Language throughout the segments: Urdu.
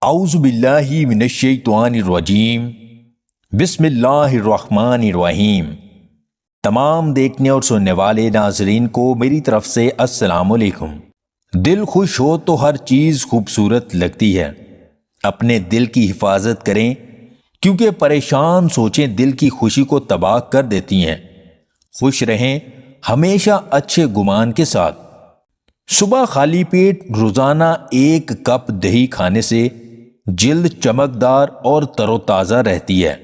اعوذ باللہ من الشیطان الرجیم بسم اللہ الرحمن الرحیم۔ تمام دیکھنے اور سننے والے ناظرین کو میری طرف سے السلام علیکم۔ دل خوش ہو تو ہر چیز خوبصورت لگتی ہے۔ اپنے دل کی حفاظت کریں کیونکہ پریشان سوچیں دل کی خوشی کو تباہ کر دیتی ہیں۔ خوش رہیں ہمیشہ اچھے گمان کے ساتھ۔ صبح خالی پیٹ روزانہ 1 کپ دہی کھانے سے جلد چمکدار اور تر و تازہ رہتی ہے۔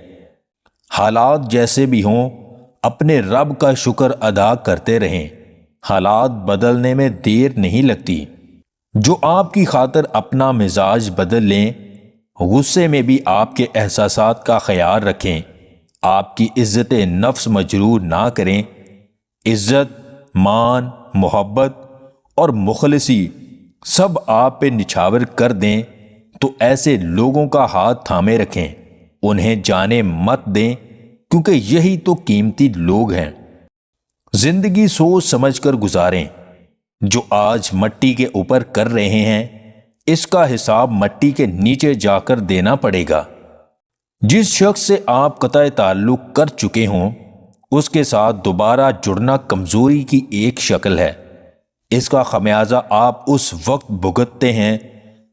حالات جیسے بھی ہوں اپنے رب کا شکر ادا کرتے رہیں، حالات بدلنے میں دیر نہیں لگتی۔ جو آپ کی خاطر اپنا مزاج بدل لیں، غصے میں بھی آپ کے احساسات کا خیال رکھیں، آپ کی عزت نفس مجروح نہ کریں۔ عزت، مان، محبت اور مخلصی سب آپ پہ نچھاور کر دیں تو ایسے لوگوں کا ہاتھ تھامے رکھیں، انہیں جانے مت دیں کیونکہ یہی تو قیمتی لوگ ہیں۔ زندگی سوچ سمجھ کر گزاریں۔ جو آج مٹی کے اوپر کر رہے ہیں اس کا حساب مٹی کے نیچے جا کر دینا پڑے گا۔ جس شخص سے آپ قطع تعلق کر چکے ہوں اس کے ساتھ دوبارہ جڑنا کمزوری کی ایک شکل ہے۔ اس کا خمیازہ آپ اس وقت بھگتتے ہیں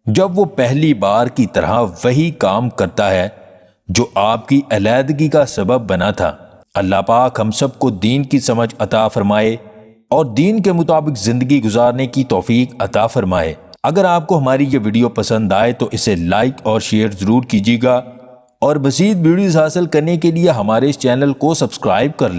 جب وہ پہلی بار کی طرح وہی کام کرتا ہے جو آپ کی علیحدگی کا سبب بنا تھا۔ اللہ پاک ہم سب کو دین کی سمجھ عطا فرمائے اور دین کے مطابق زندگی گزارنے کی توفیق عطا فرمائے۔ اگر آپ کو ہماری یہ ویڈیو پسند آئے تو اسے لائک اور شیئر ضرور کیجیے گا، اور مزید ویڈیوز حاصل کرنے کے لیے ہمارے اس چینل کو سبسکرائب کر لیں۔